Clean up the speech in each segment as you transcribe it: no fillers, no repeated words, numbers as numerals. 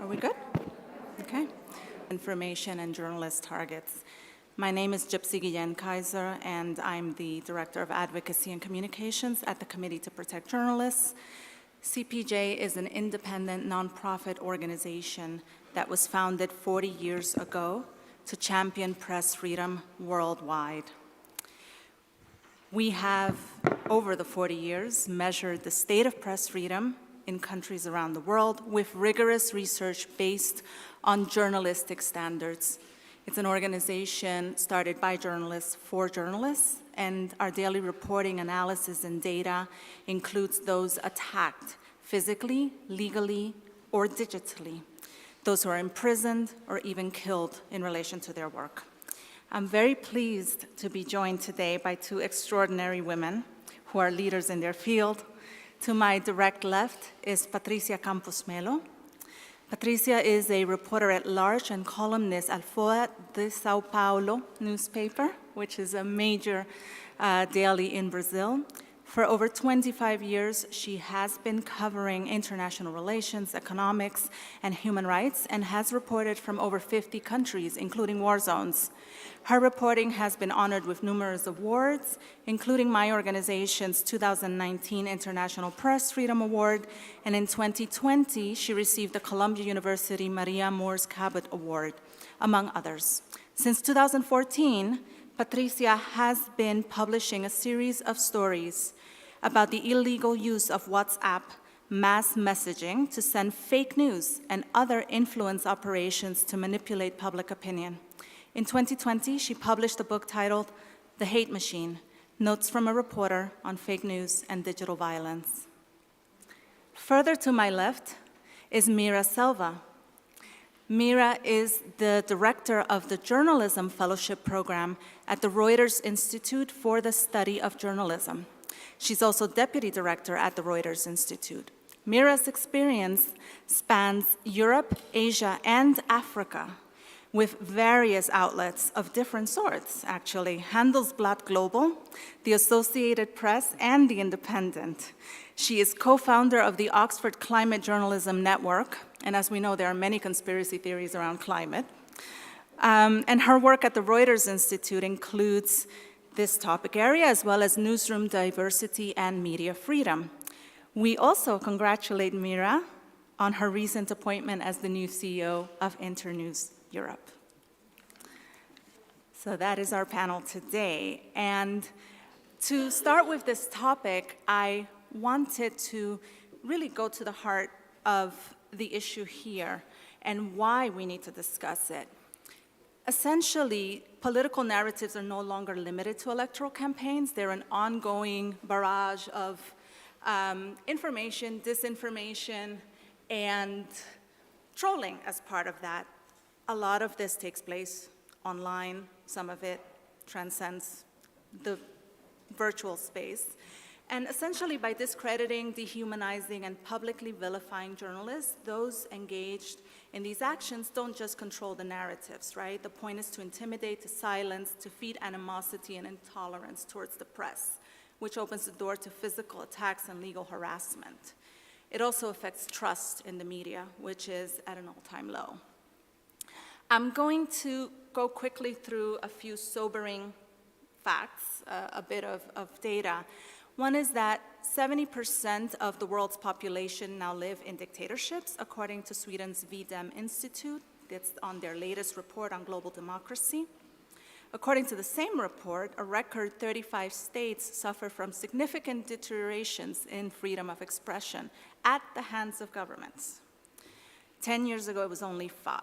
Are we good? Okay. Information and journalist targets. My name is Gypsy Guillen Kaiser, and I'm the Director of Advocacy and Communications at the Committee to Protect Journalists. CPJ is an independent nonprofit organization that was founded 40 years ago to champion press freedom worldwide. We have, over the 40 years, measured the state of press freedom in countries around the world with rigorous research based on journalistic standards. It's an organization started by journalists for journalists, and our daily reporting, analysis, and data includes those attacked physically, legally, or digitally, those who are imprisoned or even killed in relation to their work. I'm very pleased to be joined today by two extraordinary women who are leaders in their field. To my direct left is Patricia Campos Mello. Patricia is a reporter at large and columnist at Folha de Sao Paulo newspaper, which is a major daily in Brazil. For over 25 years, she has been covering international relations, economics, and human rights, and has reported from over 50 countries, including war zones. Her reporting has been honored with numerous awards, including my organization's 2019 International Press Freedom Award, and in 2020, she received the Columbia University Maria Moores Cabot Award, among others. Since 2014, Patricia has been publishing a series of stories about the illegal use of WhatsApp mass messaging to send fake news and other influence operations to manipulate public opinion. In 2020, she published a book titled The Hate Machine, Notes from a Reporter on Fake News and Digital Violence. Further to my left is Meera Selva. Meera is the director of the Journalism Fellowship Program at the Reuters Institute for the Study of Journalism. She's also deputy director at the Reuters Institute. Meera's experience spans Europe, Asia, and Africa, with various outlets of different sorts, actually. Handelsblad Global, the Associated Press, and The Independent. She is co-founder of the Oxford Climate Journalism Network, and as we know, there are many conspiracy theories around climate. And her work at the Reuters Institute includes this topic area, as well as newsroom diversity and media freedom. We also congratulate Meera on her recent appointment as the new CEO of Internews Europe. So that is our panel today. And to start with this topic, I wanted to really go to the heart of the issue here and why we need to discuss it. Essentially, political narratives are no longer limited to electoral campaigns. They're an ongoing barrage of information, disinformation, and trolling as part of that. A lot of this takes place online. Some of it transcends the virtual space. And essentially, by discrediting, dehumanizing, and publicly vilifying journalists, those engaged in these actions don't just control the narratives, right? The point is to intimidate, to silence, to feed animosity and intolerance towards the press, which opens the door to physical attacks and legal harassment. It also affects trust in the media, which is at an all-time low. I'm going to go quickly through a few sobering facts, a bit of data. One is that 70% of the world's population now live in dictatorships, according to Sweden's VDEM Institute. That's on their latest report on global democracy. According to the same report, a record 35 states suffer from significant deteriorations in freedom of expression at the hands of governments. 10 years ago, it was only 5.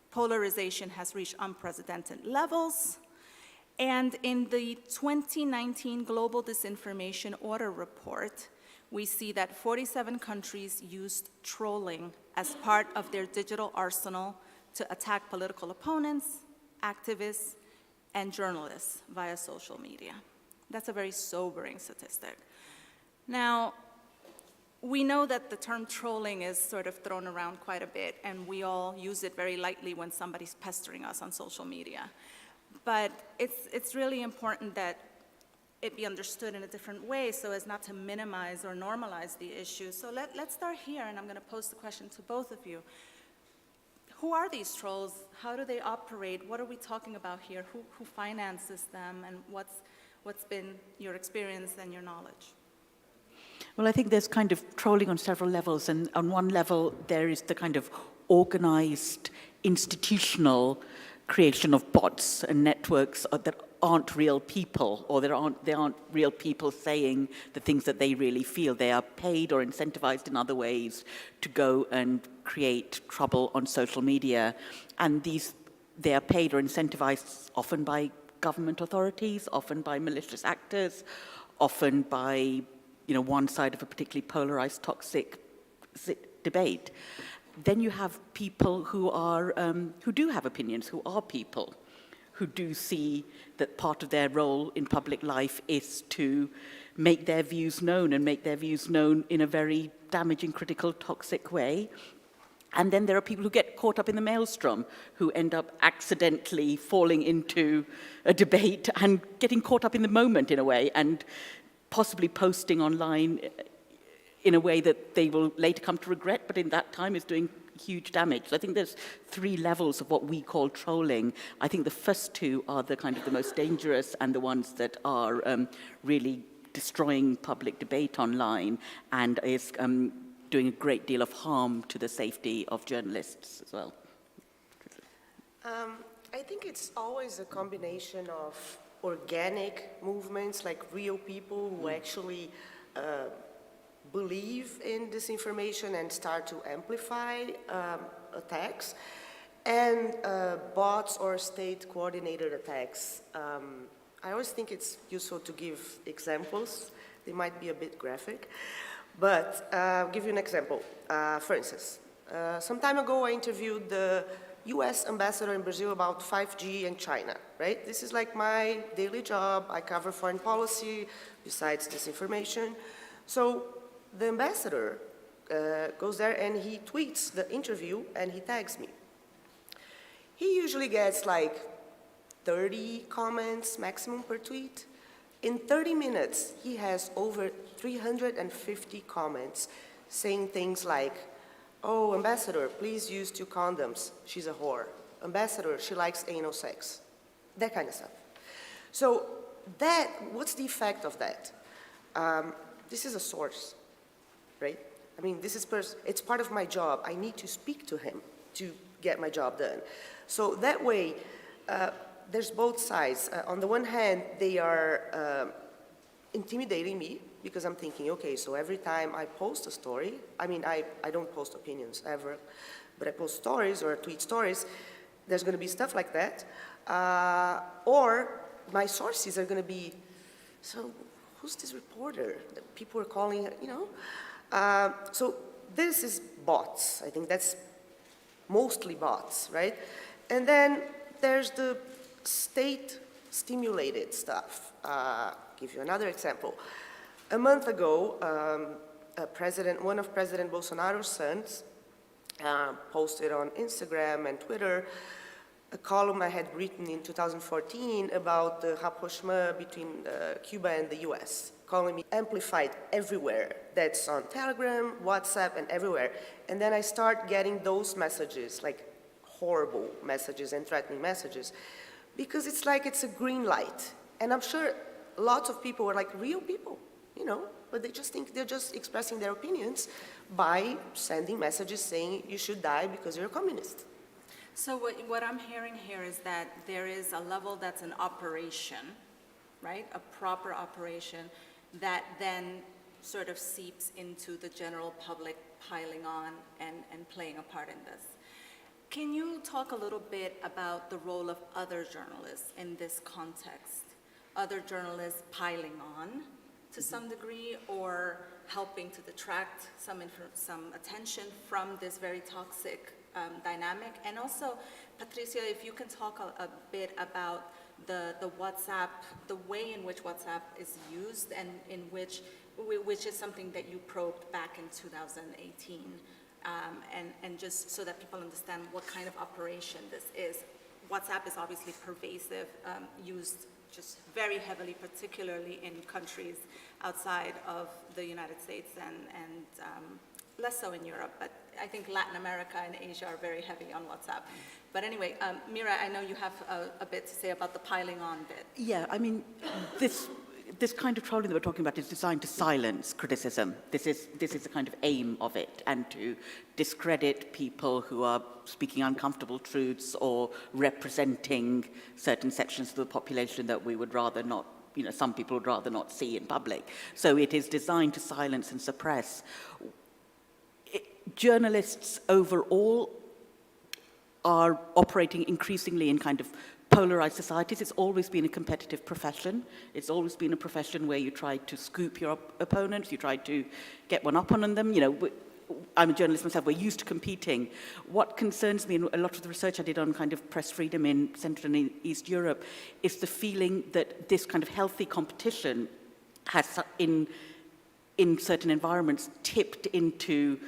Polarization has reached unprecedented levels. And in the 2019 Global Disinformation Order Report, we see that 47 countries used trolling as part of their digital arsenal to attack political opponents, activists, and journalists via social media. That's a very sobering statistic. Now, we know that the term trolling is sort of thrown around quite a bit, and we all use it very lightly when somebody's pestering us on social media. But it's really important that it be understood in a different way so as not to minimize or normalize the issue. So let's start here, and I'm going to pose the question to both of you. Who are these trolls? How do they operate? What are we talking about here? Who finances them? And what's been your experience and your knowledge? Well, I think there's kind of trolling on several levels. And on one level, there is the kind of organized, institutional creation of bots and networks that aren't real people, or they aren't real people saying the things that they really feel. They are paid or incentivized in other ways to go and create trouble on social media. And they are paid or incentivized often by government authorities, often by malicious actors, often by one side of a particularly polarized, toxic debate. Then you have people who do have opinions, who are people, who do see that part of their role in public life is to make their views known, and make their views known in a very damaging, critical, toxic way. And then there are people who get caught up in the maelstrom, who end up accidentally falling into a debate and getting caught up in the moment in a way, and possibly posting online in a way that they will later come to regret, but in that time is doing huge damage. So I think there's 3 levels of what we call trolling. I think the first 2 are the kind of the most dangerous and the ones that are really destroying public debate online, and is doing a great deal of harm to the safety of journalists as well. I think it's always a combination of organic movements, like real people who actually believe in disinformation and start to amplify attacks, and bots or state-coordinated attacks. I always think it's useful to give examples. They might be a bit graphic, but I'll give you an example. For instance, some time ago I interviewed the US ambassador in Brazil about 5G and China, right? This is like my daily job. I cover foreign policy besides disinformation. So the ambassador goes there and he tweets the interview and he tags me. He usually gets like 30 comments maximum per tweet. In 30 minutes, he has over 350 comments saying things like, "Oh, ambassador, please use 2 condoms. She's a whore. Ambassador, she likes anal sex." That kind of stuff. So what's the effect of that? This is a source, right? I mean, it's part of my job. I need to speak to him to get my job done. So that way, there's both sides. On the one hand, they are intimidating me, because I'm thinking, okay, so every time I post a story, I mean, I don't post opinions ever, but I post stories or tweet stories, there's going to be stuff like that. Or my sources are going to be, so who's this reporter that people are calling, So this is bots. I think that's mostly bots, right? And then there's the state-stimulated stuff. Give you another example. A month ago, one of President Bolsonaro's sons posted on Instagram and Twitter a column I had written in 2014 about the rapprochement between Cuba and the US, calling me amplified everywhere. That's on Telegram, WhatsApp, and everywhere. And then I start getting those messages, like horrible messages and threatening messages, because it's like it's a green light. And I'm sure lots of people are like real people, but they just think they're just expressing their opinions by sending messages saying you should die because you're a communist. So what I'm hearing here is that there is a level that's an operation, right? A proper operation that then sort of seeps into the general public piling on and playing a part in this. Can you talk a little bit about the role of other journalists in this context? Other journalists piling on to some degree, or helping to detract some attention from this very toxic dynamic? And also, Patricia, if you can talk a bit about the WhatsApp, the way in which WhatsApp is used, and in which is something that you probed back in 2018, and just so that people understand what kind of operation this is. WhatsApp is obviously pervasive, used just very heavily, particularly in countries outside of the United States and less so in Europe, but I think Latin America and Asia are very heavy on WhatsApp. But anyway, Meera, I know you have a bit to say about the piling on bit. Yeah, I mean, this kind of trolling that we're talking about is designed to silence criticism. This is the kind of aim of it, and to discredit people who are speaking uncomfortable truths or representing certain sections of the population that we would rather not, some people would rather not see in public. So it is designed to silence and suppress. Journalists overall are operating increasingly in kind of polarized societies. It's always been a competitive profession. It's always been a profession where you try to scoop your opponents, you try to get one up on them. I'm a journalist myself, we're used to competing. What concerns me, and a lot of the research I did on kind of press freedom in Central and East Europe, is the feeling that this kind of healthy competition has, in certain environments, tipped into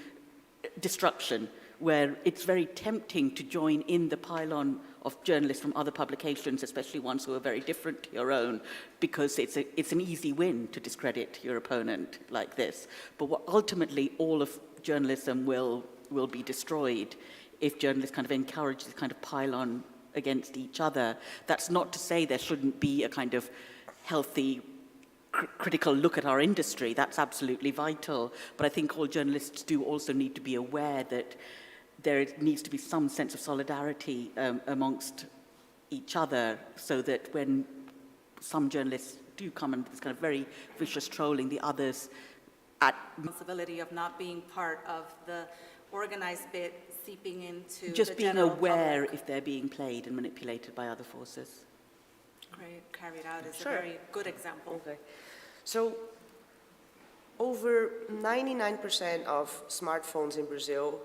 destruction, where it's very tempting to join in the pile-on of journalists from other publications, especially ones who are very different to your own, because it's an easy win to discredit your opponent like this. But ultimately, all of journalism will be destroyed if journalists kind of encourage this kind of pile-on against each other. That's not to say there shouldn't be a kind of healthy critical look at our industry. That's absolutely vital. But I think all journalists do also need to be aware that there needs to be some sense of solidarity amongst each other, so that when some journalists do come into this kind of very vicious trolling, the others Responsibility of not being part of the organized bit seeping into just the being general aware public. if they're being played and manipulated by other forces. Great, carried out is Sure. a very good example. Okay. So over 99% of smartphones in Brazil,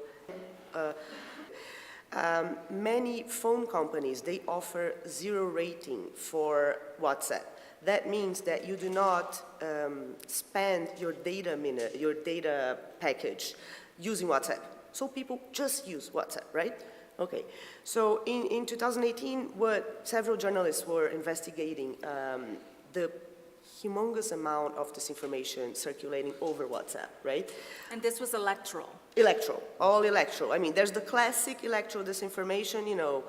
many phone companies, they offer 0 rating for WhatsApp. That means that you do not spend your data package using WhatsApp. So people just use WhatsApp, right? Okay. So in 2018, several journalists were investigating the humongous amount of disinformation circulating over WhatsApp, right? And this was electoral. Electoral, all electoral. I mean, there's the classic electoral disinformation,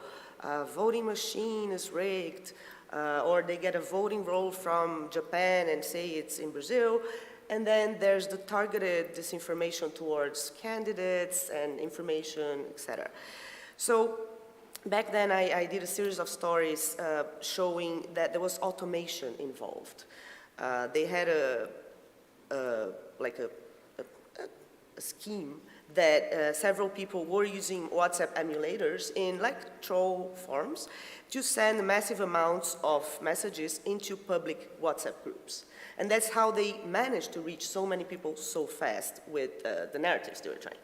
voting machine is rigged, or they get a voting roll from Japan and say it's in Brazil. And then there's the targeted disinformation towards candidates and information, etc. So back then I did a series of stories showing that there was automation involved. They had a scheme that several people were using WhatsApp emulators in like troll forms to send massive amounts of messages into public WhatsApp groups. And that's how they managed to reach so many people so fast with the narratives they were trying,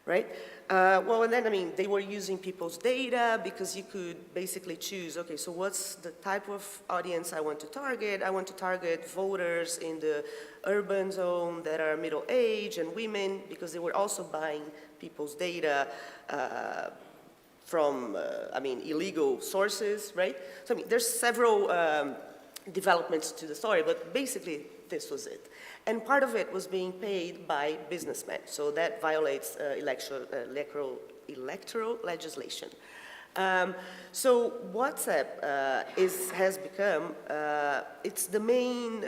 right? Well, and then, they were using people's data because you could basically choose, okay, so what's the type of audience I want to target? I want to target voters in the urban zone that are middle-aged and women, because they were also buying people's data from, illegal sources, right? So, there's several developments to the story, but basically this was it. And part of it was being paid by businessmen, so that violates electoral legislation. So WhatsApp has become, it's the main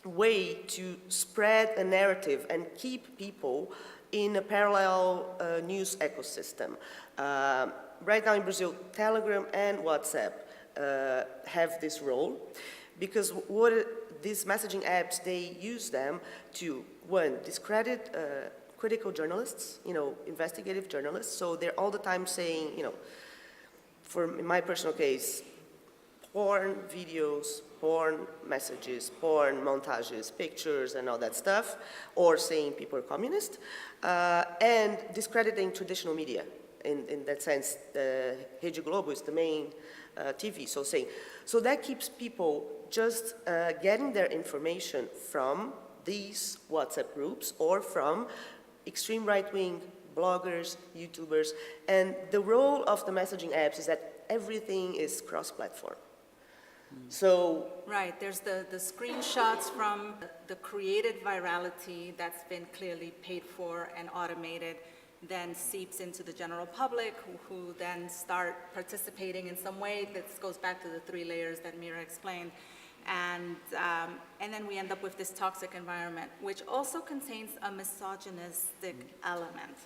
way to spread a narrative and keep people in a parallel news ecosystem. Right now in Brazil, Telegram and WhatsApp have this role, because these messaging apps, they use them to, one, discredit critical journalists, investigative journalists. So they're all the time saying, in my personal case, porn videos, porn messages, porn montages, pictures, and all that stuff, or saying people are communist, and discrediting traditional media. In that sense, Rede Globo is the main TV, so that keeps people just getting their information from these WhatsApp groups or from extreme right-wing bloggers, YouTubers, and the role of the messaging apps is that everything is cross-platform. So, Right, there's the screenshots from the created virality that's been clearly paid for and automated, then seeps into the general public, who then start participating in some way. This goes back to the 3 layers that Meera explained. And then we end up with this toxic environment, which also contains a misogynistic element.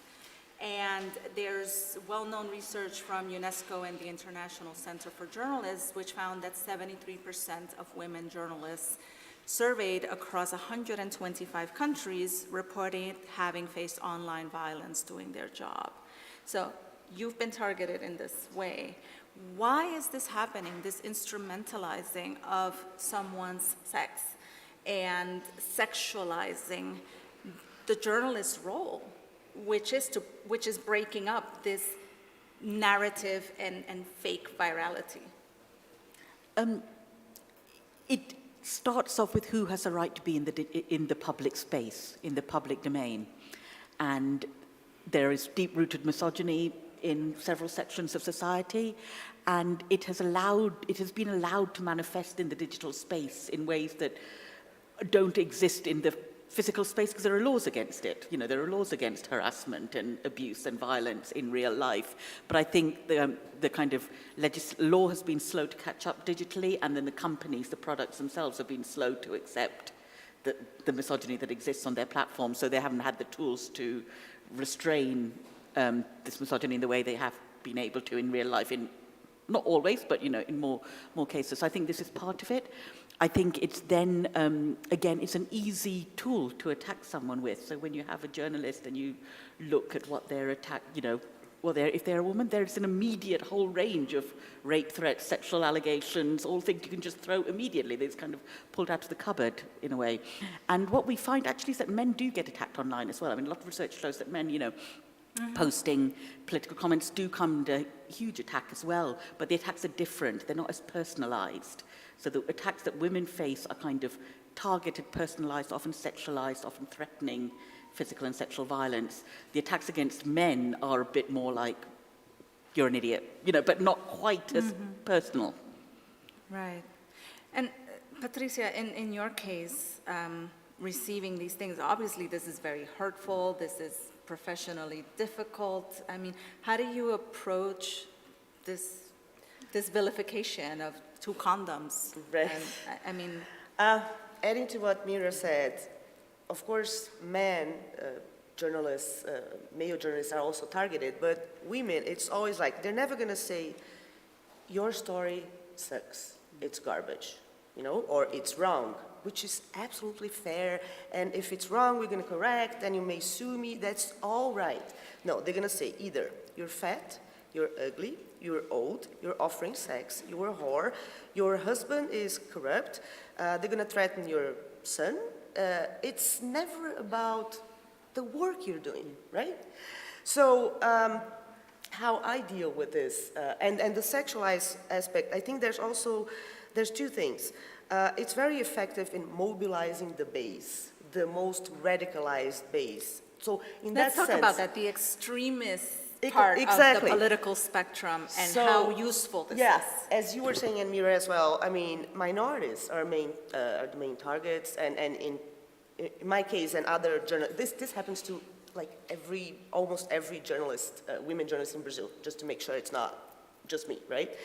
And there's well-known research from UNESCO and the International Center for Journalists, which found that 73% of women journalists surveyed across 125 countries reported having faced online violence doing their job. So you've been targeted in this way. Why is this happening, this instrumentalizing of someone's sex and sexualizing the journalist's role, which is breaking up this narrative and fake virality? It starts off with who has a right to be in the public space, in the public domain. And there is deep-rooted misogyny in several sections of society, and it has been allowed to manifest in the digital space in ways that don't exist in the physical space, because there are laws against it. You know, there are laws against harassment and abuse and violence in real life. But I think the kind of law has been slow to catch up digitally, and then the companies, the products themselves, have been slow to accept the misogyny that exists on their platform. So they haven't had the tools to restrain this misogyny in the way they have been able to in real life. In not always, but in more cases. So I think this is part of it. I think it's then, again, it's an easy tool to attack someone with. So when you have a journalist and you look at what they're if they're a woman, there's an immediate whole range of rape threats, sexual allegations, all things you can just throw immediately. They're kind of pulled out of the cupboard in a way. And what we find actually is that men do get attacked online as well. I mean, a lot of research shows that men, posting political comments do come under huge attack as well, but the attacks are different. They're not as personalized. So the attacks that women face are kind of targeted, personalized, often sexualized, often threatening physical and sexual violence. The attacks against men are a bit more like, you're an idiot, but not quite as personal. Right. And Patricia, in your case, receiving these things, obviously this is very hurtful, this is professionally difficult. I mean, how do you approach this vilification of 2 condoms? Right. And, adding to what Meera said, of course, journalists, male journalists are also targeted, but women, it's always like, they're never going to say, your story sucks, it's garbage, or it's wrong, which is absolutely fair, and if it's wrong, we're going to correct, and you may sue me, that's all right. No, they're going to say either, you're fat, you're ugly, you're old, you're offering sex, you're a whore, your husband is corrupt, they're going to threaten your son. It's never about the work you're doing, right? So how I deal with this, and the sexualized aspect, I think there's 2 things. It's very effective in mobilizing the base, the most radicalized base. So in that sense... Let's talk about that, the extremist part of the political spectrum and how useful this is. Yes, as you were saying, and Meera as well, I mean, minorities are the main targets, and in my case and other journalists, this happens to like almost every journalist, women journalists in Brazil, just to make sure it's not just me, right?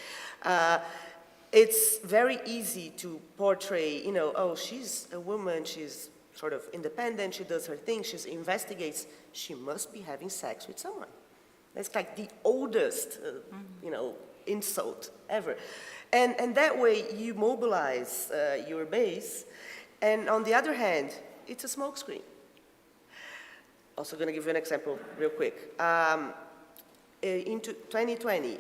It's very easy to portray, oh, she's a woman, she's sort of independent, she does her thing, she investigates, she must be having sex with someone. That's like the oldest, insult ever. And that way you mobilize your base, and on the other hand, it's a smokescreen. Also going to give you an example real quick. In 2020,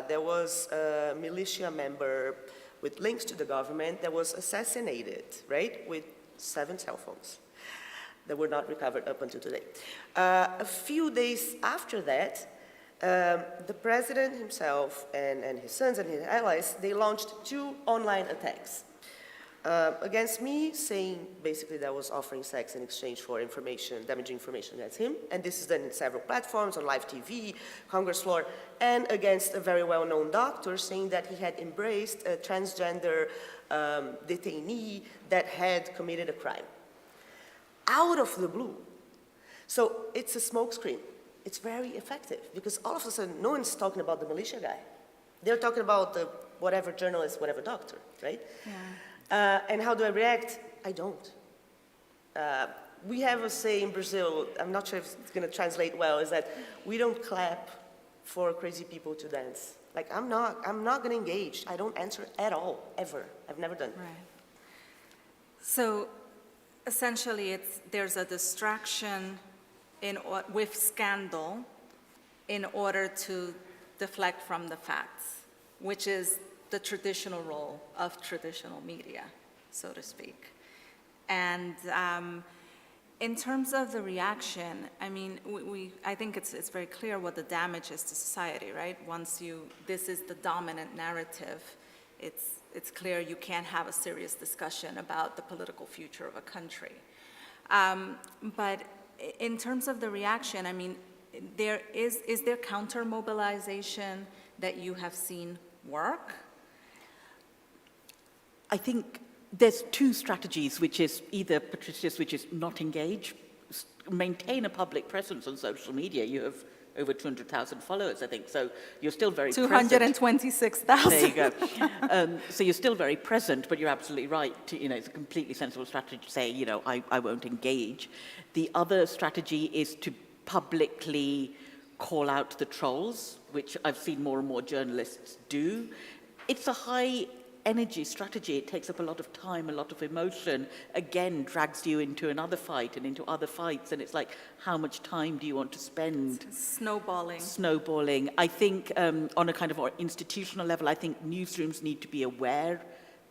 there was a militia member with links to the government that was assassinated, right, with 7 cell phones that were not recovered up until today. A few days after that, the president himself and his sons and his allies, they launched 2 online attacks. against me, saying basically that I was offering sex in exchange for information, damaging information against him. And this is done in several platforms, on live TV, Congress floor, and against a very well-known doctor saying that he had embraced a transgender detainee that had committed a crime. Out of the blue. So it's a smokescreen. It's very effective because all of a sudden no one's talking about the militia guy. They're talking about the whatever journalist, whatever doctor, right? Yeah. And how do I react? I don't. We have a say in Brazil, I'm not sure if it's going to translate well, is that we don't clap for crazy people to dance. Like, I'm not going to engage. I don't answer at all, ever. I've never done. Right. So essentially, there's a distraction with scandal in order to deflect from the facts, which is the traditional role of traditional media, so to speak. And in terms of the reaction, I mean, I think it's very clear what the damage is to society, right? Once this is the dominant narrative, it's clear you can't have a serious discussion about the political future of a country. But in terms of the reaction, I mean, is there counter-mobilization that you have seen work? I think there's two strategies, which is either Patricia's, which is not engage, maintain a public presence on social media. You have over 200,000 followers, I think, so you're still very 226,000. There you go. So you're still very present, but you're absolutely right. It's a completely sensible strategy to say, I won't engage. The other strategy is to publicly call out the trolls, which I've seen more and more journalists do. It's a high energy strategy. It takes up a lot of time, a lot of emotion, again, drags you into another fight and into other fights. And it's like, how much time do you want to spend? Snowballing. I think on a kind of more institutional level, I think newsrooms need to be aware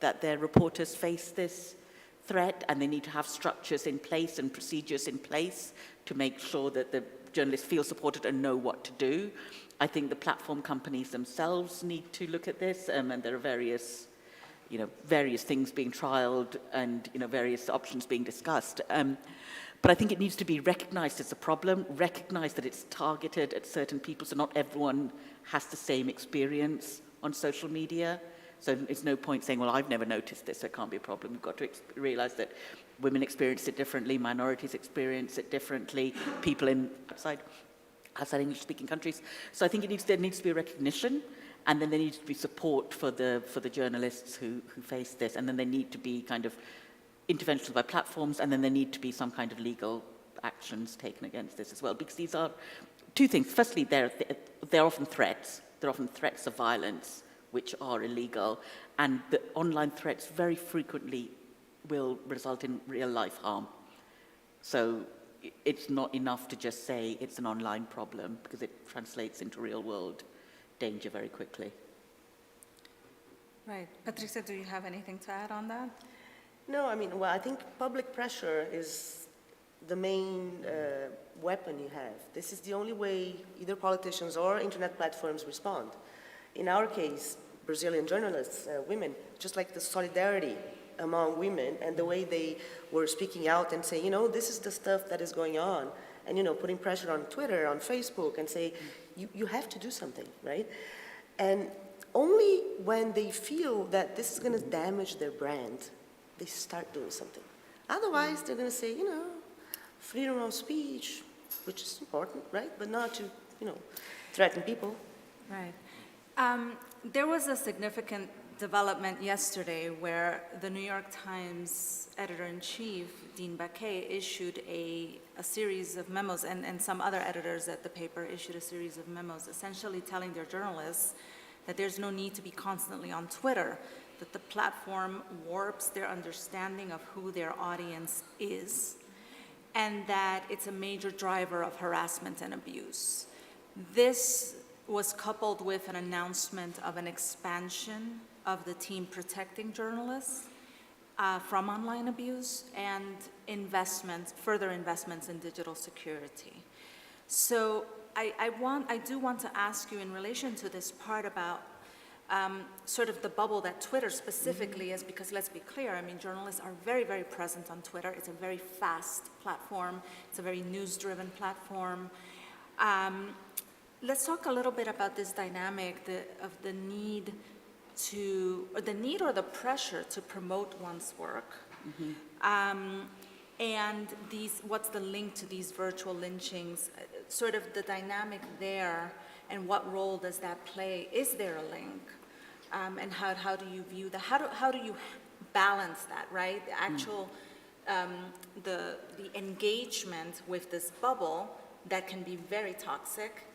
that their reporters face this threat, and they need to have structures in place and procedures in place to make sure that the journalists feel supported and know what to do. I think the platform companies themselves need to look at this, and there are various things being trialed and various options being discussed. But I think it needs to be recognized as a problem, recognized that it's targeted at certain people, so not everyone has the same experience on social media. So it's no point saying, well, I've never noticed this, so it can't be a problem. We've got to realize that women experience it differently, minorities experience it differently, people outside English-speaking countries. So I think there needs to be a recognition, and then there needs to be support for the journalists who face this, and then there need to be kind of interventions by platforms, and then there need to be some kind of legal actions taken against this as well, because these are two things. Firstly, they're often threats. They're often threats of violence, which are illegal, and the online threats very frequently will result in real-life harm. So it's not enough to just say it's an online problem, because it translates into real-world danger very quickly. Right. Patricia, do you have anything to add on that? No, I think public pressure is the main weapon you have. This is the only way either politicians or internet platforms respond. In our case, Brazilian journalists, women, just like the solidarity among women and the way they were speaking out and saying, this is the stuff that is going on, and, putting pressure on Twitter, on Facebook, and say, you have to do something, right? And only when they feel that this is going to damage their brand, they start doing something. Otherwise, they're going to say, freedom of speech, which is important, right? But not to, threaten people. Right. There was a significant development yesterday where the New York Times editor-in-chief, Dean Baquet, issued a series of memos, and some other editors at the paper issued a series of memos, essentially telling their journalists that there's no need to be constantly on Twitter, that the platform warps their understanding of who their audience is, and that it's a major driver of harassment and abuse. This was coupled with an announcement of an expansion of the team protecting journalists from online abuse, and further investments in digital security. So I do want to ask you in relation to this part about sort of the bubble that Twitter specifically is, because let's be clear, I mean, journalists are very, very present on Twitter. It's a very fast platform. It's a very news-driven platform. Let's talk a little bit about this dynamic of the need or the pressure to promote one's work. And what's the link to these virtual lynchings, sort of the dynamic there, and what role does that play? Is there a link? And how do you view that? How do you balance that, right? The actual, the engagement with this bubble that can be very toxic.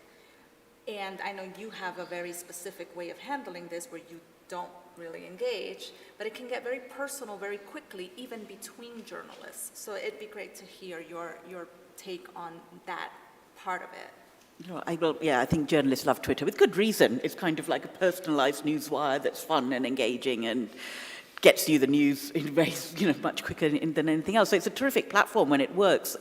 And I know you have a very specific way of handling this where you don't really engage, but it can get very personal very quickly, even between journalists. So it'd be great to hear your take on that part of it. I think journalists love Twitter with good reason. It's kind of like a personalized newswire that's fun and engaging and gets you the news in ways, much quicker than anything else. So it's a terrific platform when it works.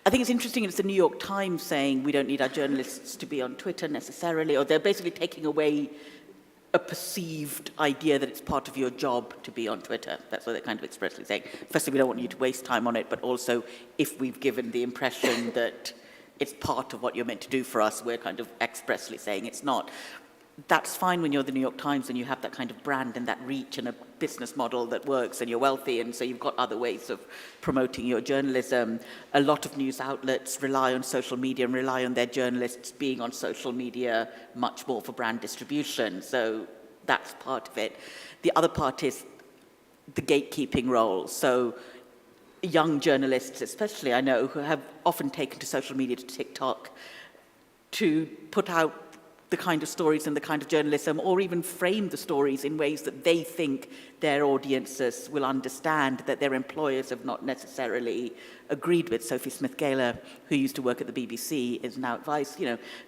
I think it's interesting, it's the New York Times saying we don't need our journalists to be on Twitter necessarily, or they're basically taking away a perceived idea that it's part of your job to be on Twitter. That's what they're kind of expressly saying. Firstly, we don't want you to waste time on it, but also if we've given the impression that it's part of what you're meant to do for us, we're kind of expressly saying it's not. That's fine when you're the New York Times and you have that kind of brand and that reach and a business model that works and you're wealthy, and so you've got other ways of promoting your journalism. A lot of news outlets rely on social media and rely on their journalists being on social media much more for brand distribution, so that's part of it. The other part is the gatekeeping role. So young journalists, especially, I know, who have often taken to social media, to TikTok, to put out the kind of stories and the kind of journalism, or even frame the stories in ways that they think their audiences will understand, that their employers have not necessarily agreed with. Sophie Smith-Gaylor, who used to work at the BBC, is now at Vice,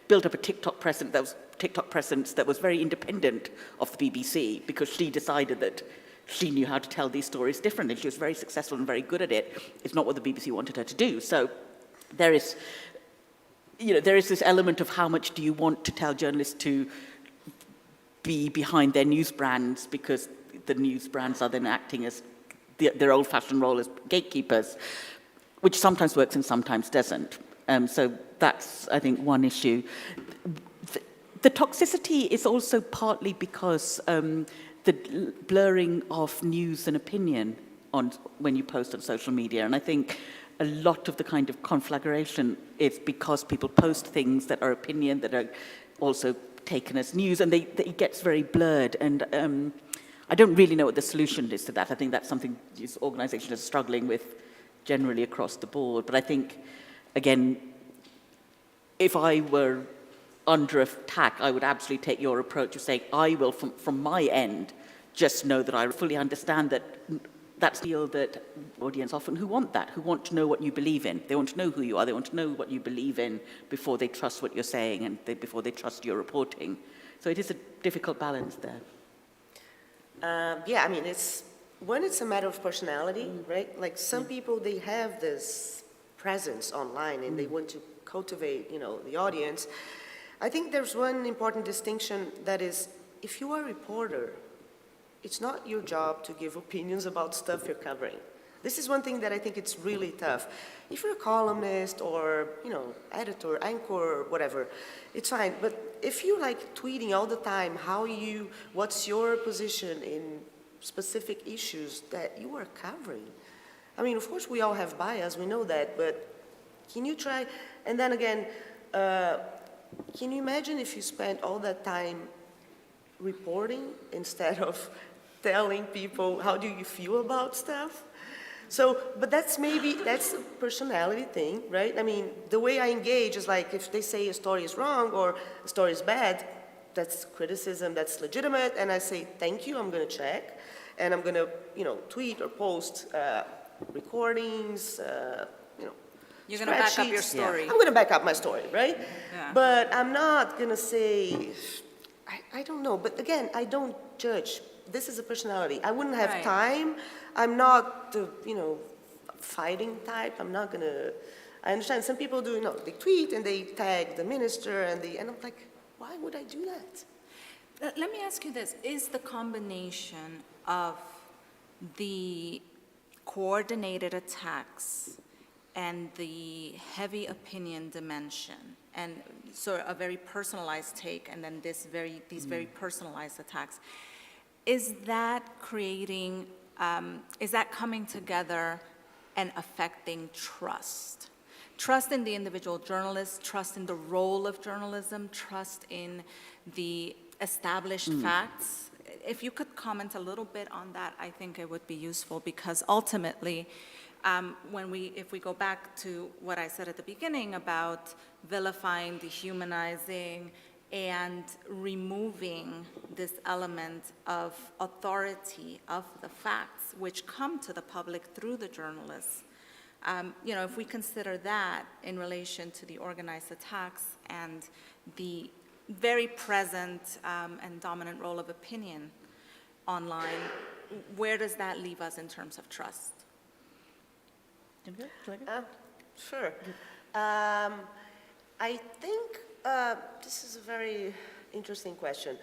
built up a TikTok presence that was very independent of the BBC, because she decided that she knew how to tell these stories differently. She was very successful and very good at it. It's not what the BBC wanted her to do. So there is this element of how much do you want to tell journalists to be behind their news brands, because the news brands are then acting as their old-fashioned role as gatekeepers, which sometimes works and sometimes doesn't. So that's, I think, one issue. The toxicity is also partly because the blurring of news and opinion when you post on social media, and I think a lot of the kind of conflagration is because people post things that are opinion, that are also taken as news, and it gets very blurred. And I don't really know what the solution is to that. I think that's something this organization is struggling with generally across the board. But I think, again, if I were under attack, I would absolutely take your approach of saying, I will, from my end, just know that I fully understand that that's the deal that audience often who want to know what you believe in. They want to know who you are. They want to know what you believe in before they trust what you're saying and before they trust your reporting. So it is a difficult balance there. I mean, it's a matter of personality, right? Like some people, they have this presence online and they want to cultivate, the audience. I think there's one important distinction, that is, if you are a reporter, it's not your job to give opinions about stuff you're covering. This is one thing that I think it's really tough. If you're a columnist or, editor, anchor, whatever, it's fine. But if you like tweeting all the time what's your position in specific issues that you are covering? I mean, of course we all have bias, we know that, but can you try, and then again, can you imagine if you spent all that time reporting instead of telling people how do you feel about stuff? So, but that's a personality thing, right? I mean, the way I engage is like, if they say a story is wrong or a story is bad, that's criticism, that's legitimate, and I say, thank you, I'm gonna check, and I'm gonna, tweet or post recordings, You're going to back up your story. I'm going to back up my story, right? Yeah. But I'm not going to say, I don't know. But again, I don't judge. This is a personality. I wouldn't have time. I'm not the, fighting type. I'm not going to, I understand some people do, they tweet and they tag the minister and I'm like, why would I do that? Let me ask you this. Is the combination of the coordinated attacks and the heavy opinion dimension, and sort of a very personalized take, and then these very personalized attacks, is that creating, is that coming together and affecting trust? Trust in the individual journalist, trust in the role of journalism, trust in the established facts. If you could comment a little bit on that, I think it would be useful, because ultimately, if we go back to what I said at the beginning about vilifying, dehumanizing, and removing this element of authority of the facts, which come to the public through the journalists, if we consider that in relation to the organized attacks and the very present and dominant role of opinion online, where does that leave us in terms of trust? Sure. I think this is a very interesting question.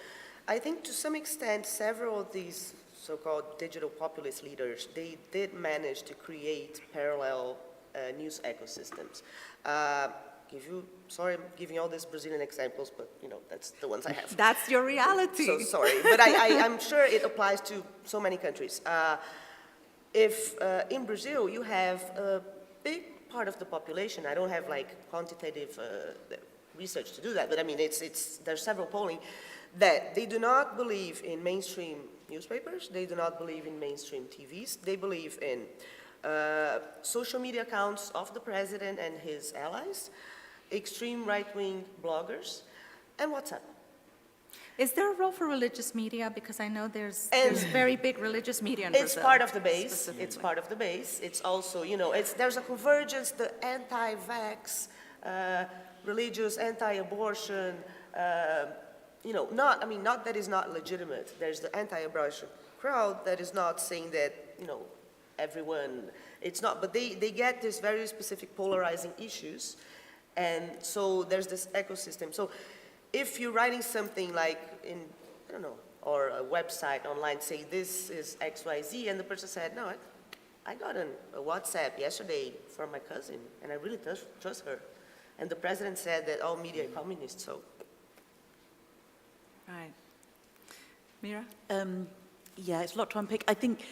I think to some extent, several of these so-called digital populist leaders, they did manage to create parallel news ecosystems. Sorry, I'm giving all these Brazilian examples, but that's the ones I have. That's your reality. So sorry, but I'm sure it applies to so many countries. If in Brazil you have a big part of the population, I don't have quantitative research to do that, but I mean there's several polling that they do not believe in mainstream newspapers, they do not believe in mainstream TVs, they believe in social media accounts of the president and his allies, extreme right-wing bloggers, and WhatsApp. Is there a role for religious media? Because I know there's very big religious media in It's Brazil. part of the base. It's part of the base. It's also, there's a convergence, the anti-vax, religious, anti-abortion, not that is not legitimate. There's the anti-abortion crowd that is not saying that, everyone, it's not, but they get these very specific polarizing issues. And so there's this ecosystem. So if you're writing something like or a website online, say this is XYZ, and the person said, no, I got a WhatsApp yesterday from my cousin, and I really trust her. And the president said that all media are communist, so. Right. Meera? Yeah, it's a lot to unpick. I think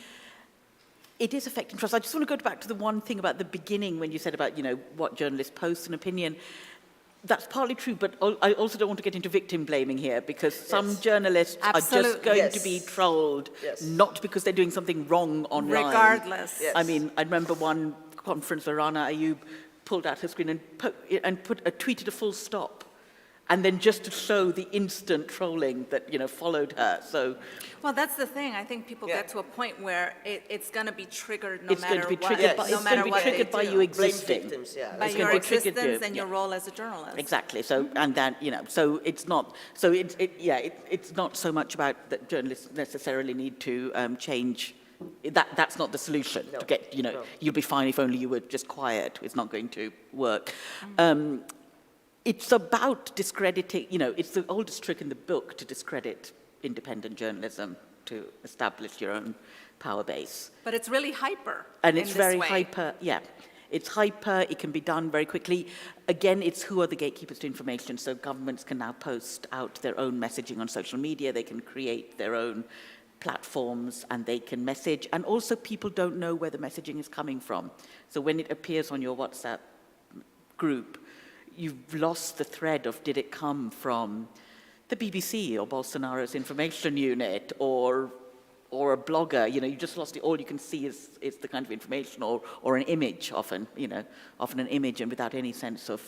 it is affecting trust. I just want to go back to the one thing about the beginning when you said about, what journalists post an opinion. That's partly true, but I also don't want to get into victim blaming here, because some journalists are just going to be trolled, not because they're doing something wrong online. Regardless. I mean, I remember one conference where Rana Ayub pulled out her screen and tweeted a full stop, and then just to show the instant trolling that followed her. So, well, that's the thing. I think people get to a point where it's going to be triggered no it's matter going to be what. triggered No matter what they by do. you existing. Blame victims, by it's your going to be triggered existence and your role as a journalist. Exactly. So, and then so it's not. So it's not so much about that journalists necessarily need to change. That's not the solution. No. To get you'll be fine if only you were just quiet. It's not going to work. It's about discrediting, it's the oldest trick in the book to discredit independent journalism, to establish your own power base. But it's really hyper. And it's very way. hyper, yeah. It's hyper, it can be done very quickly. Again, it's who are the gatekeepers to information, so governments can now post out their own messaging on social media, they can create their own platforms, and they can message. And also people don't know where the messaging is coming from. So when it appears on your WhatsApp group, you've lost the thread of did it come from the BBC or Bolsonaro's information unit or a blogger. You just lost it. All you can see is the kind of information or an image often, often an image and without any sense of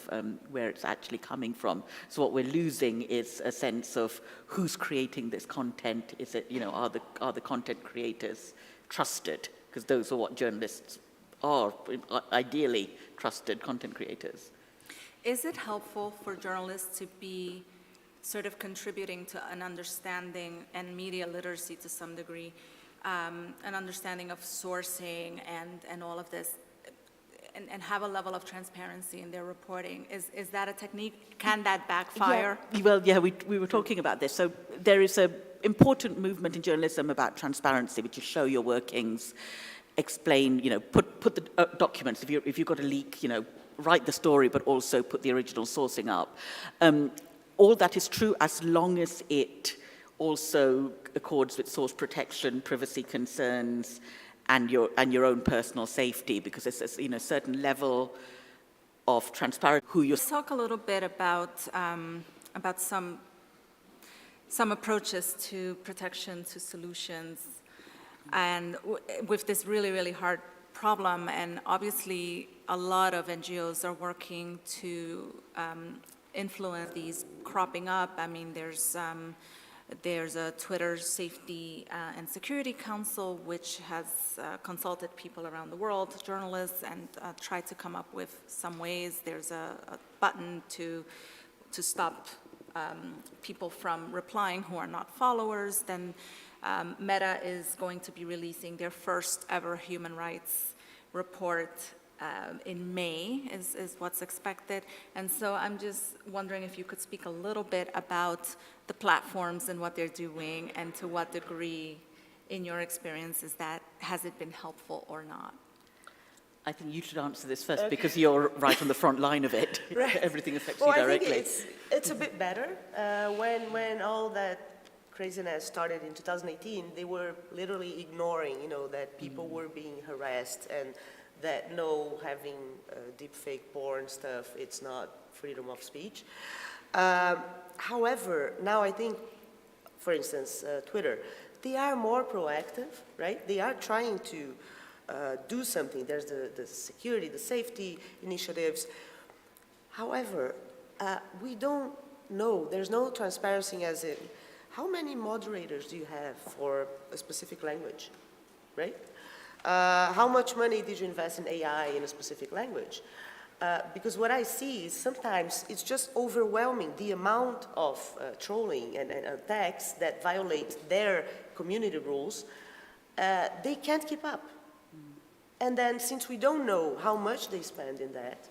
where it's actually coming from. So what we're losing is a sense of who's creating this content. Is it, are the content creators trusted? Because those are what journalists are, ideally trusted content creators. Is it helpful for journalists to be sort of contributing to an understanding and media literacy to some degree, an understanding of sourcing and all of this? and have a level of transparency in their reporting. Is that a technique? Can that backfire? Yeah, well, yeah, we were talking about this. So there is an important movement in journalism about transparency, which is show your workings, explain, put the documents. If you've got a leak, write the story, but also put the original sourcing up. All that is true as long as it also accords with source protection, privacy concerns, and your own personal safety, because there's a certain level of transparency who you're. Let's talk a little bit about some approaches to protection, to solutions, and with this really, really hard problem. And obviously, a lot of NGOs are working to influence these cropping up. I mean, there's a Twitter Safety and Security Council, which has consulted people around the world, journalists, and tried to come up with some ways. There's a button to stop people from replying who are not followers. Then Meta is going to be releasing their first ever human rights report in May, is what's expected. And so I'm just wondering if you could speak a little bit about the platforms and what they're doing, and to what degree, in your experience, has it been helpful or not? I think you should answer this first, because you're right on the front line of it. Right. Everything affects you directly. I think it's a bit better. When all that craziness started in 2018, they were literally ignoring, that people were being harassed, and that having deepfake porn stuff, it's not freedom of speech. However, now I think, for instance, Twitter, they are more proactive, right? They are trying to do something. There's the security, the safety initiatives. However, we don't know, there's no transparency as in, how many moderators do you have for a specific language, right? How much money did you invest in AI in a specific language? Because what I see is sometimes it's just overwhelming, the amount of trolling and attacks that violate their community rules. They can't keep up. And then, since we don't know how much they spend in that.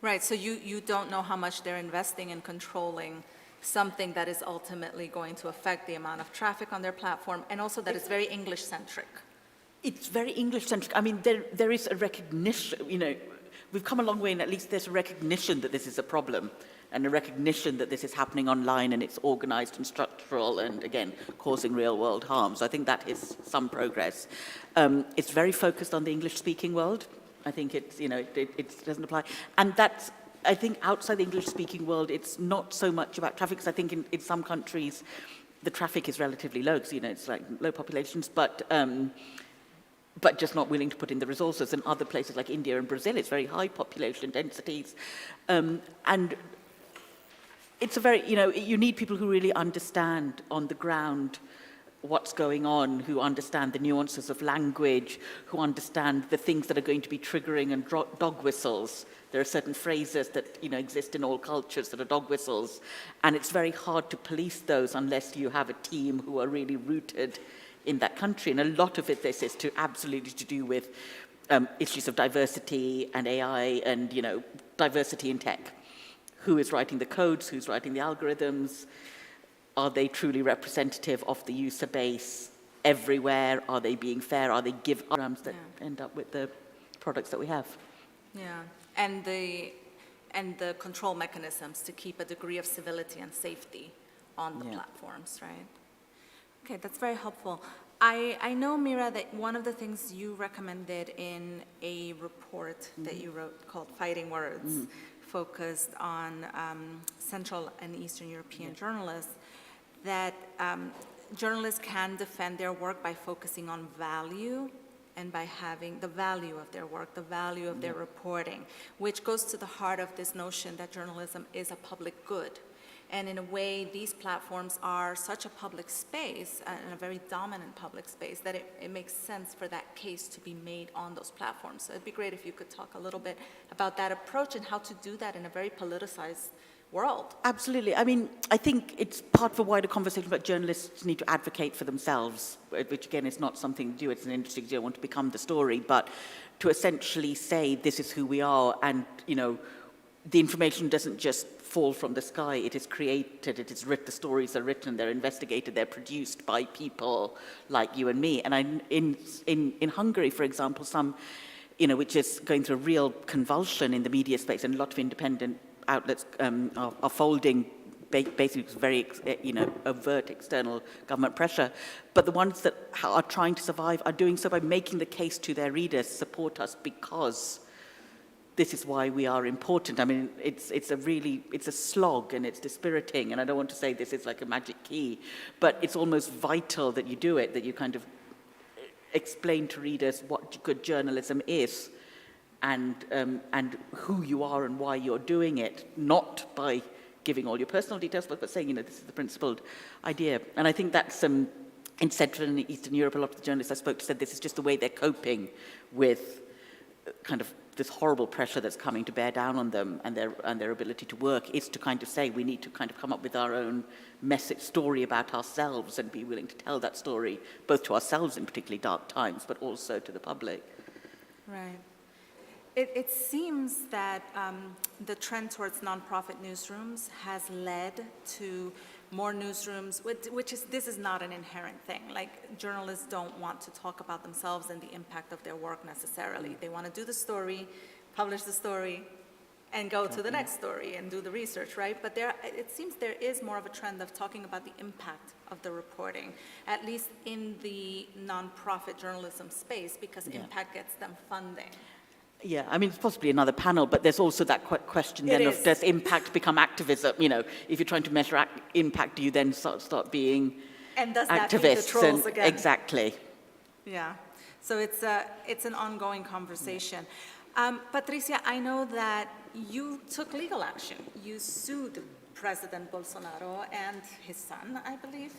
Right, so you don't know how much they're investing in controlling something that is ultimately going to affect the amount of traffic on their platform, and also that it's very English-centric. It's very English-centric. I mean, there is a recognition, we've come a long way, and at least there's a recognition that this is a problem, and a recognition that this is happening online, and it's organized and structural, and again, causing real-world harm. So I think that is some progress. It's very focused on the English-speaking world. I think it's, it doesn't apply. And that's, I think outside the English-speaking world, it's not so much about traffic, because I think in some countries, the traffic is relatively low, because, it's like low populations, but just not willing to put in the resources. In other places like India and Brazil, it's very high population densities. And it's a very, you need people who really understand on the ground what's going on, who understand the nuances of language, who understand the things that are going to be triggering and dog whistles. There are certain phrases that exist in all cultures that are dog whistles, and it's very hard to police those unless you have a team who are really rooted in that country. And a lot of this is absolutely to do with issues of diversity and AI and diversity in tech. Who is writing the codes? Who's writing the algorithms? Are they truly representative of the user base everywhere? Are they being fair? Are they programs that end up with the products that we have? Yeah, and the control mechanisms to keep a degree of civility and safety on the platforms, right? Okay, that's very helpful. I know, Meera, that one of the things you recommended in a report that you wrote called Fighting Words, focused on Central and Eastern European journalists, that journalists can defend their work by focusing on value and by having the value of their work, the value of their reporting, which goes to the heart of this notion that journalism is a public good. And in a way, these platforms are such a public space, and a very dominant public space, that it makes sense for that case to be made on those platforms. So it'd be great if you could talk a little bit about that approach and how to do that in a very politicized world. Absolutely. I mean, I think it's part of a wider conversation about journalists need to advocate for themselves, which again is not something to do, it's an industry, you don't want to become the story, but to essentially say this is who we are, and, you know, the information doesn't just fall from the sky, it is created, it is written, the stories are written, they're investigated, they're produced by people like you and me. And in Hungary, for example, you know, which is going through a real convulsion in the media space, and a lot of independent outlets are folding, basically very, you know, overt external government pressure. But the ones that are trying to survive are doing so by making the case to their readers, support us because this is why we are important. I mean, it's a slog and it's dispiriting, and I don't want to say this is like a magic key, but it's almost vital that you do it, that you kind of explain to readers what good journalism is, and who you are and why you're doing it, not by giving all your personal details, but saying, you know, this is the principled idea. And I think that's, in Central and Eastern Europe, a lot of the journalists I spoke to said this is just the way they're coping with kind of this horrible pressure that's coming to bear down on them, and their ability to work is to kind of say, we need to kind of come up with our own message story about ourselves and be willing to tell that story, both to ourselves in particularly dark times, but also to the public. Right. It seems that the trend towards nonprofit newsrooms has led to more newsrooms, this is not an inherent thing. Like, journalists don't want to talk about themselves and the impact of their work necessarily. They want to do the story, publish the story, and go to the next story and do the research, right? But it seems there is more of a trend of talking about the impact of the reporting, at least in the nonprofit journalism space, because impact gets them funding. Yeah, I mean, it's possibly another panel, but there's also that question then of, does impact become activism? You know, if you're trying to measure impact, do you then start being and does that activists? Feed the trolls again? Exactly. Yeah, so it's an ongoing conversation. Patricia, I know that you took legal action. You sued President Bolsonaro and his son, I believe.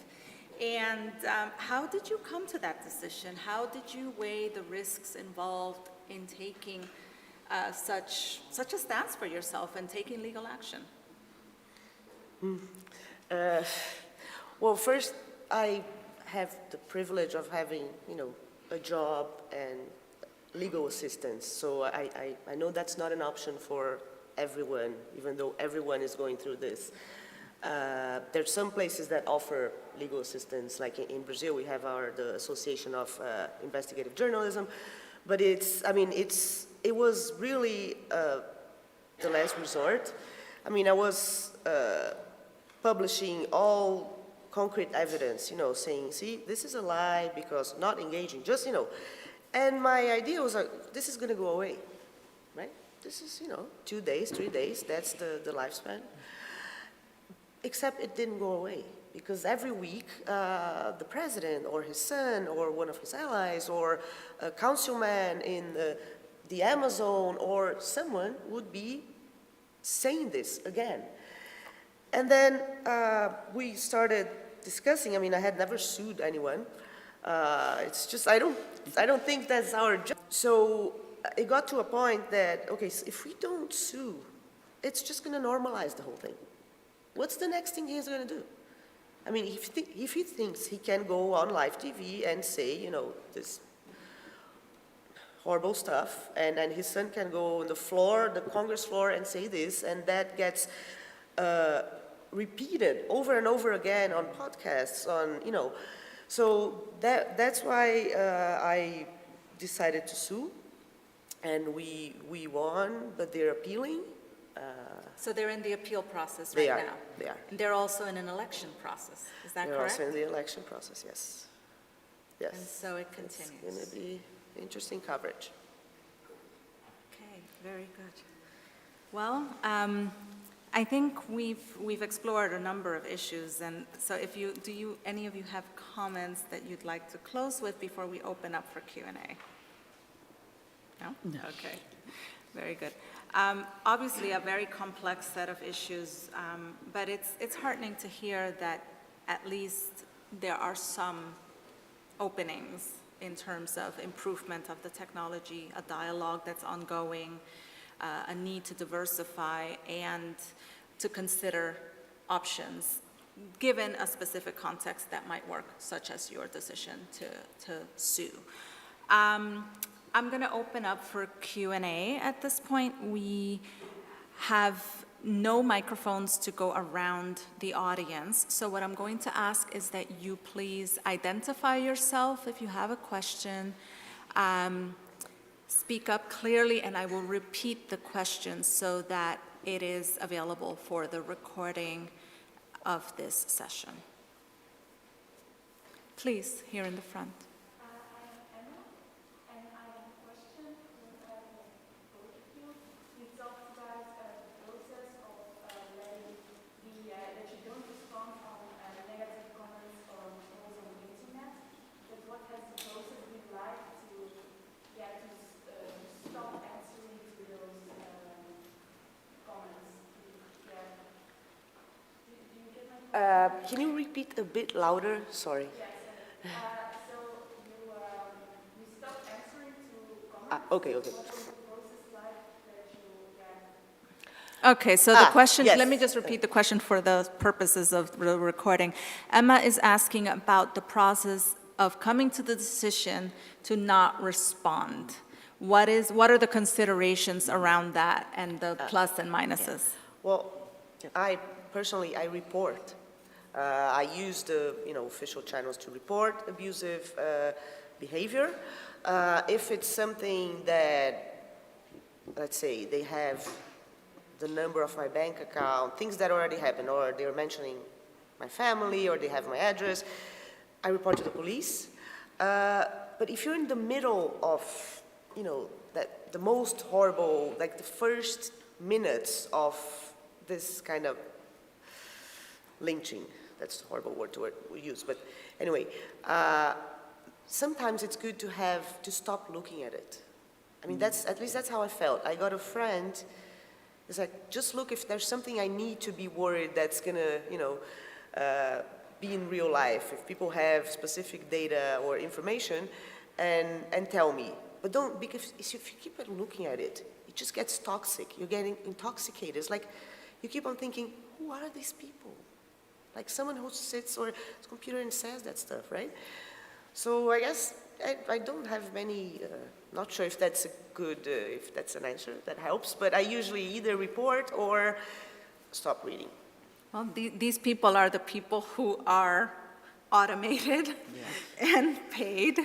And how did you come to that decision? How did you weigh the risks involved in taking such a stance for yourself and taking legal action? Well, first, I have the privilege of having, you know, a job and legal assistance. So I know that's not an option for everyone, even though everyone is going through this. There's some places that offer legal assistance, like in Brazil, we have the Association of Investigative Journalism, but it was really the last resort. I mean, I was publishing all concrete evidence, you know, saying, see, this is a lie because not engaging, just, you know, and my idea was like, this is going to go away, right? This is, you know, 2 days, 3 days, that's the lifespan. Except it didn't go away, because every week the president or his son or one of his allies or a councilman in the Amazon or someone would be saying this again. And then we started discussing. I mean, I had never sued anyone. It's just, I don't think that's our job. So it got to a point that, okay, so if we don't sue, it's just going to normalize the whole thing. What's the next thing he's going to do? I mean, if he thinks he can go on live TV and say, you know, this horrible stuff, and then his son can go on the floor, the Congress floor, and say this, and that gets repeated over and over again on podcasts, on, you know. So that's why I decided to sue, and we won, but they're appealing. So they're in the appeal process right now? They are. And they're also in an election process, is that correct? They're also in the election process, yes. Yes. And so it continues. It's going to be interesting coverage. Okay, very good. Well, I think we've explored a number of issues, and so if any of you have comments that you'd like to close with before we open up for Q&A? No? No. Okay, very good. Obviously, a very complex set of issues, but it's heartening to hear that at least there are some openings in terms of improvement of the technology, a dialogue that's ongoing, a need to diversify, and to consider options, given a specific context that might work, such as your decision to sue. I'm going to open up for Q&A at this point. We have no microphones to go around the audience. So what I'm going to ask is that you please identify yourself if you have a question, speak up clearly, and I will repeat the question so that it is available for the recording of this session. Please, here in the front. Can you repeat a bit louder? Sorry. Yes. So you stopped answering to comments. Okay. What was the process like that you get? Okay, so the question, yes. let me just repeat the question for the purposes of the recording. Emma is asking about the process of coming to the decision to not respond. What are the considerations around that and the plus and minuses? Yeah. Well, I report. I use the official channels to report abusive behavior. If it's something that, let's say, they have the number of my bank account, things that already happened, or they're mentioning my family, or they have my address, I report to the police. But if you're in the middle of, the most horrible, like the first minutes of this kind of lynching, that's a horrible word to use, but anyway, sometimes it's good to stop looking at it. I mean, at least that's how I felt. I got a friend, it's like, just look if there's something I need to be worried that's gonna, be in real life, if people have specific data or information, and tell me. But don't, because if you keep on looking at it, it just gets toxic. You're getting intoxicated. It's like, you keep on thinking, who are these people? Like someone who sits or his computer and says that stuff, right? So I guess I don't have many, not sure if that's if that's an answer that helps, but I usually either report or stop reading. Well, these people are the people who are automated and paid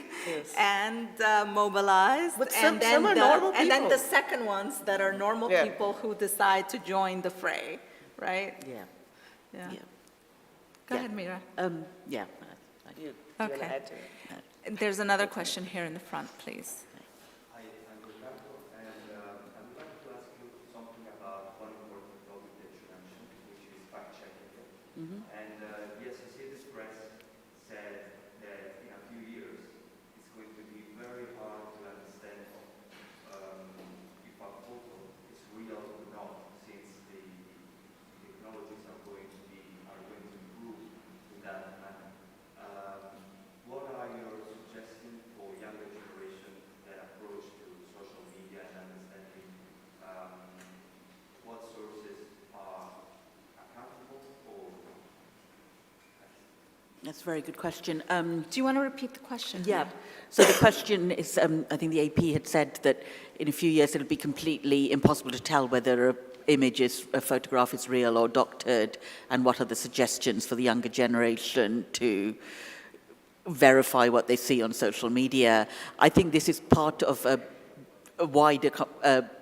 and mobilized. But and some are normal people. And then the second ones that are normal Yeah. people who decide to join the fray, right? Yeah. Go ahead, Meera. Yeah. Do you want to Okay. add to it? There's another question here in the front, please. Hi, I'm Ricardo, and I would like to ask you something about one important topic that you mentioned, which is fact-checking. And the Associated Press said that in a few years it's going to be very hard to understand if a photo is real or not, since the technologies are going to improve in that manner. What are your suggestions for younger generation that approach to social media and understanding what sources are accountable or? That's a very good question. Do you want to repeat the question? Yeah. So the question is, I think the AP had said that in a few years it'll be completely impossible to tell whether a photograph is real or doctored, and what are the suggestions for the younger generation to verify what they see on social media. I think this is part of a wider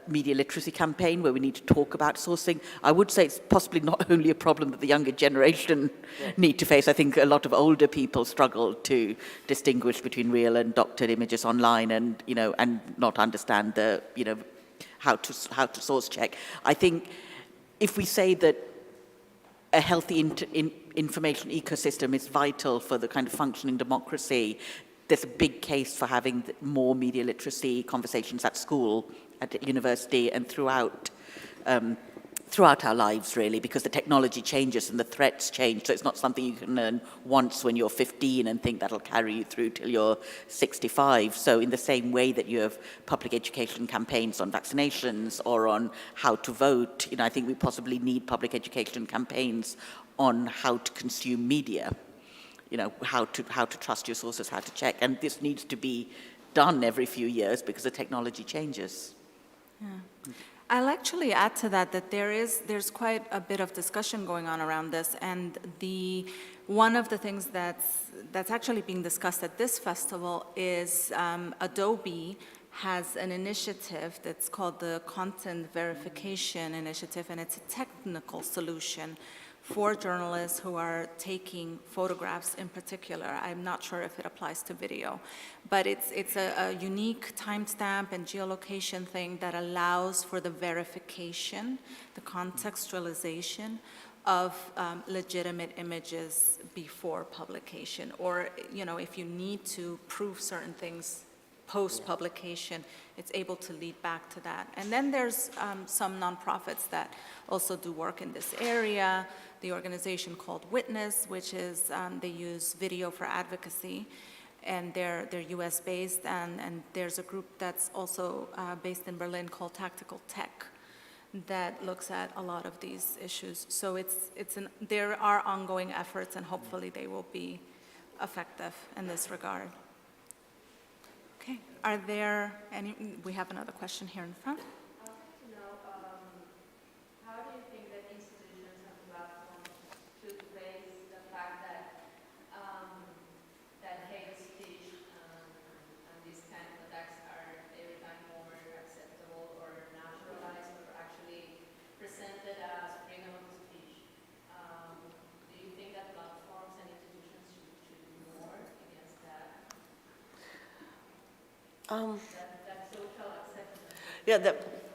media literacy campaign where we need to talk about sourcing. I would say it's possibly not only a problem that the younger generation need to face. I think a lot of older people struggle to distinguish between real and doctored images online, and and not understand the how to source check. I think if we say that a healthy information ecosystem is vital for the kind of functioning democracy, there's a big case for having more media literacy conversations at school, at university, and throughout throughout our lives, really, because the technology changes and the threats change. So it's not something you can learn once when you're 15 and think that'll carry you through till you're 65. So in the same way that you have public education campaigns on vaccinations or on how to vote, I think we possibly need public education campaigns on how to consume media, how to trust your sources, how to check. And this needs to be done every few years because the technology changes. Yeah. I'll actually add to that there's quite a bit of discussion going on around this, and one of the things that's actually being discussed at this festival is Adobe has an initiative that's called the Content Verification Initiative, and it's a technical solution for journalists who are taking photographs in particular. I'm not sure if it applies to video, but it's a unique timestamp and geolocation thing that allows for the verification, the contextualization of legitimate images before publication, or if you need to prove certain things post-publication, it's able to lead back to that. And then there's some nonprofits that also do work in this area. The organization called Witness, which is, they use video for advocacy, and they're US based, and there's a group that's also based in Berlin called Tactical Tech that looks at a lot of these issues. So there are ongoing efforts, and hopefully they will be effective in this regard. Okay, are there any, we have another question here in front. I'd like to know, how do you think that institutions and platforms should face the fact that that hate speech and these kind of attacks are every time more acceptable or naturalized or actually presented as freedom of speech? Do you think that platforms and institutions should do more against that? That social acceptance. Yeah,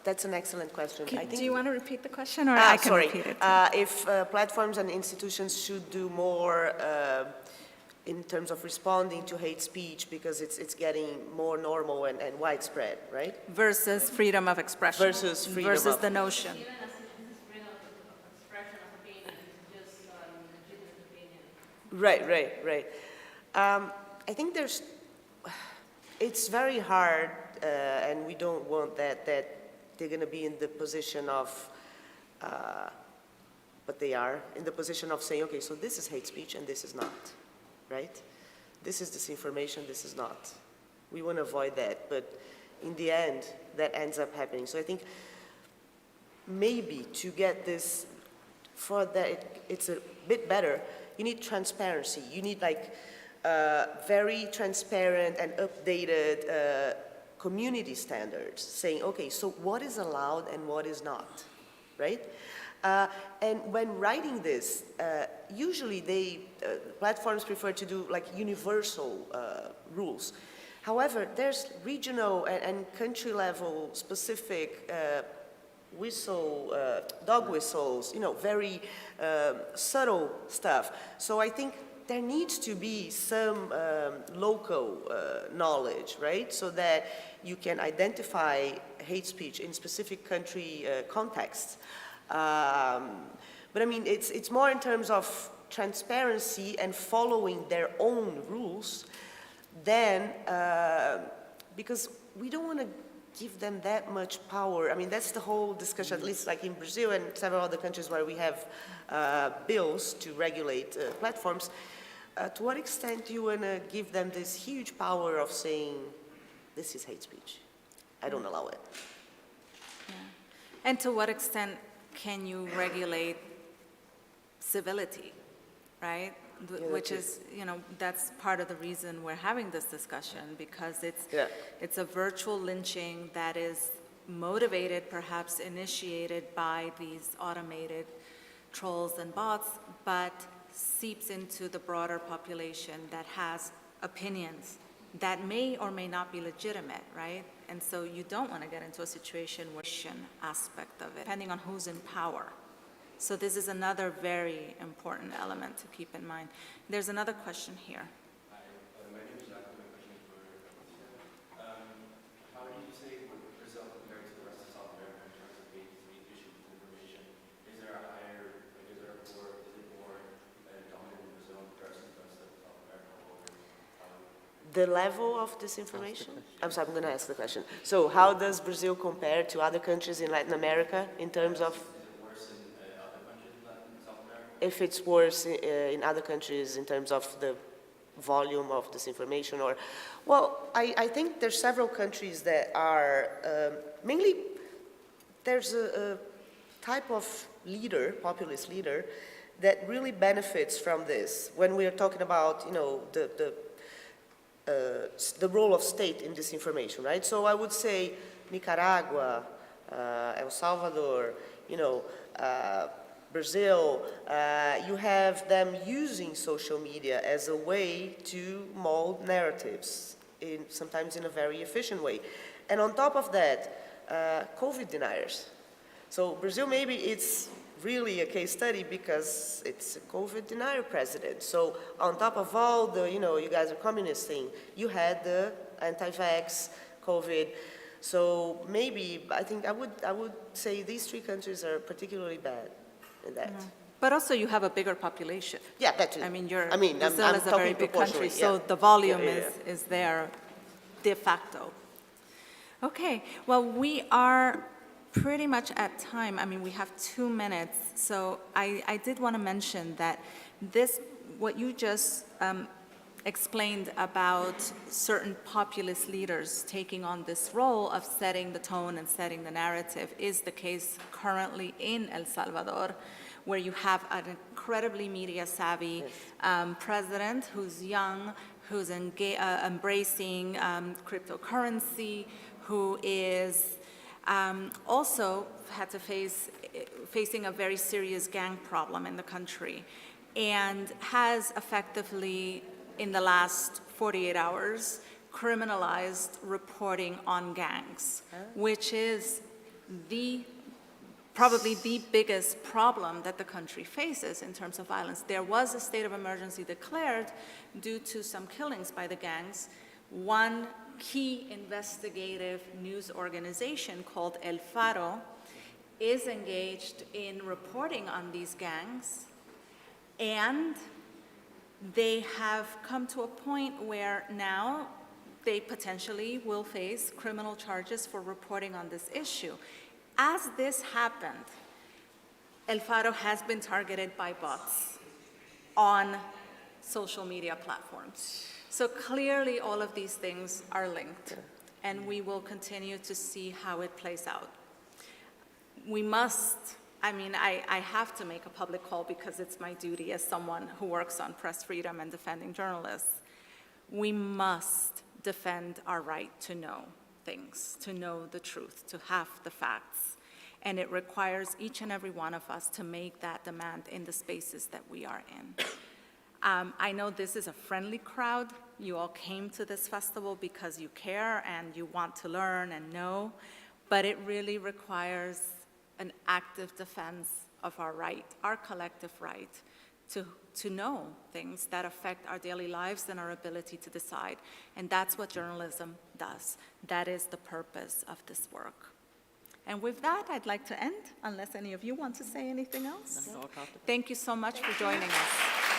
that's an excellent question. Do you want to repeat the question, or I can repeat it? If platforms and institutions should do more in terms of responding to hate speech because it's getting more normal and widespread, right? Versus freedom of expression. Versus freedom versus of- the notion. Even as it's freedom of expression of opinion, it's just legitimate opinion. Right. I think it's very hard, and we don't want that they're going to be in the position of, but they are in the position of saying, okay, so this is hate speech and this is not, right? This is disinformation, this is not. We want to avoid that, but in the end, that ends up happening. So I think maybe to get this, for that it's a bit better, you need transparency. You need very transparent and updated community standards saying, okay, so what is allowed and what is not, right? And when writing this, usually platforms prefer to do universal rules. However, there's regional and country level specific dog whistles, very subtle stuff. So I think there needs to be some local knowledge, right? So that you can identify hate speech in specific country contexts. But I mean, it's more in terms of transparency and following their own rules than, because we don't want to give them that much power. I mean, that's the whole discussion, at least in Brazil and several other countries where we have bills to regulate platforms. To what extent do you want to give them this huge power of saying, this is hate speech? I don't allow it. Yeah. And to what extent can you regulate civility, right? Which is, that's part of the reason we're having this discussion, because it's a virtual lynching that is motivated, perhaps initiated by these automated trolls and bots, but seeps into the broader population that has opinions that may or may not be legitimate, right? And so you don't want to get into a situation where aspect of it, depending on who's in power. So this is another very important element to keep in mind. There's another question here. Hi, my name is Jacob. My question is for Patricia. How do you say Brazil compared to the rest of South America in terms of hate speech issues and information? The level of disinformation? I'm sorry, I'm going to ask the question. So how does Brazil compare to other countries in Latin America in terms of, Is it worse in other countries in Latin South America? if it's worse in other countries in terms of the volume of disinformation or, well, I think there's several countries that are, mainly there's a type of leader, populist leader, that really benefits from this. When we are talking about, you know, the role of state in disinformation, right? So I would say Nicaragua, El Salvador, you know, Brazil, you have them using social media as a way to mold narratives, sometimes in a very efficient way. And on top of that, COVID deniers. So Brazil, maybe it's really a case study because it's a COVID denier president. So on top of all the, you know, you guys are communist thing, you had the anti-vax, COVID. So maybe, I think I would say these three countries are particularly bad in that. But also you have a bigger population. Yeah, that too. I mean, I'm Brazil is a very talking big country, proportionally, so yeah. the volume Yeah, yeah, is there de facto. Okay, well, we are pretty much at time. I mean, we have 2 minutes, so I did want to mention that what you just explained about certain populist leaders taking on this role of setting the tone and setting the narrative is the case currently in El Salvador, where you have an incredibly media savvy president who's young, who's embracing cryptocurrency, who is also had to facing a very serious gang problem in the country, and has effectively, in the last 48 hours, criminalized reporting on gangs, which is probably the biggest problem that the country faces in terms of violence. There was a state of emergency declared due to some killings by the gangs. One key investigative news organization called El Faro is engaged in reporting on these gangs, and they have come to a point where now they potentially will face criminal charges for reporting on this issue. As this happened, El Faro has been targeted by bots on social media platforms. So clearly all of these things are linked, and we will continue to see how it plays out. We must, I have to make a public call because it's my duty as someone who works on press freedom and defending journalists. We must defend our right to know things, to know the truth, to have the facts. And it requires each and every one of us to make that demand in the spaces that we are in. I know this is a friendly crowd. You all came to this festival because you care and you want to learn and know, but it really requires an active defense of our right, our collective right, to know things that affect our daily lives and our ability to decide. And that's what journalism does. That is the purpose of this work. And with that, I'd like to end, unless any of you want to say anything else. Thank you so much for joining us.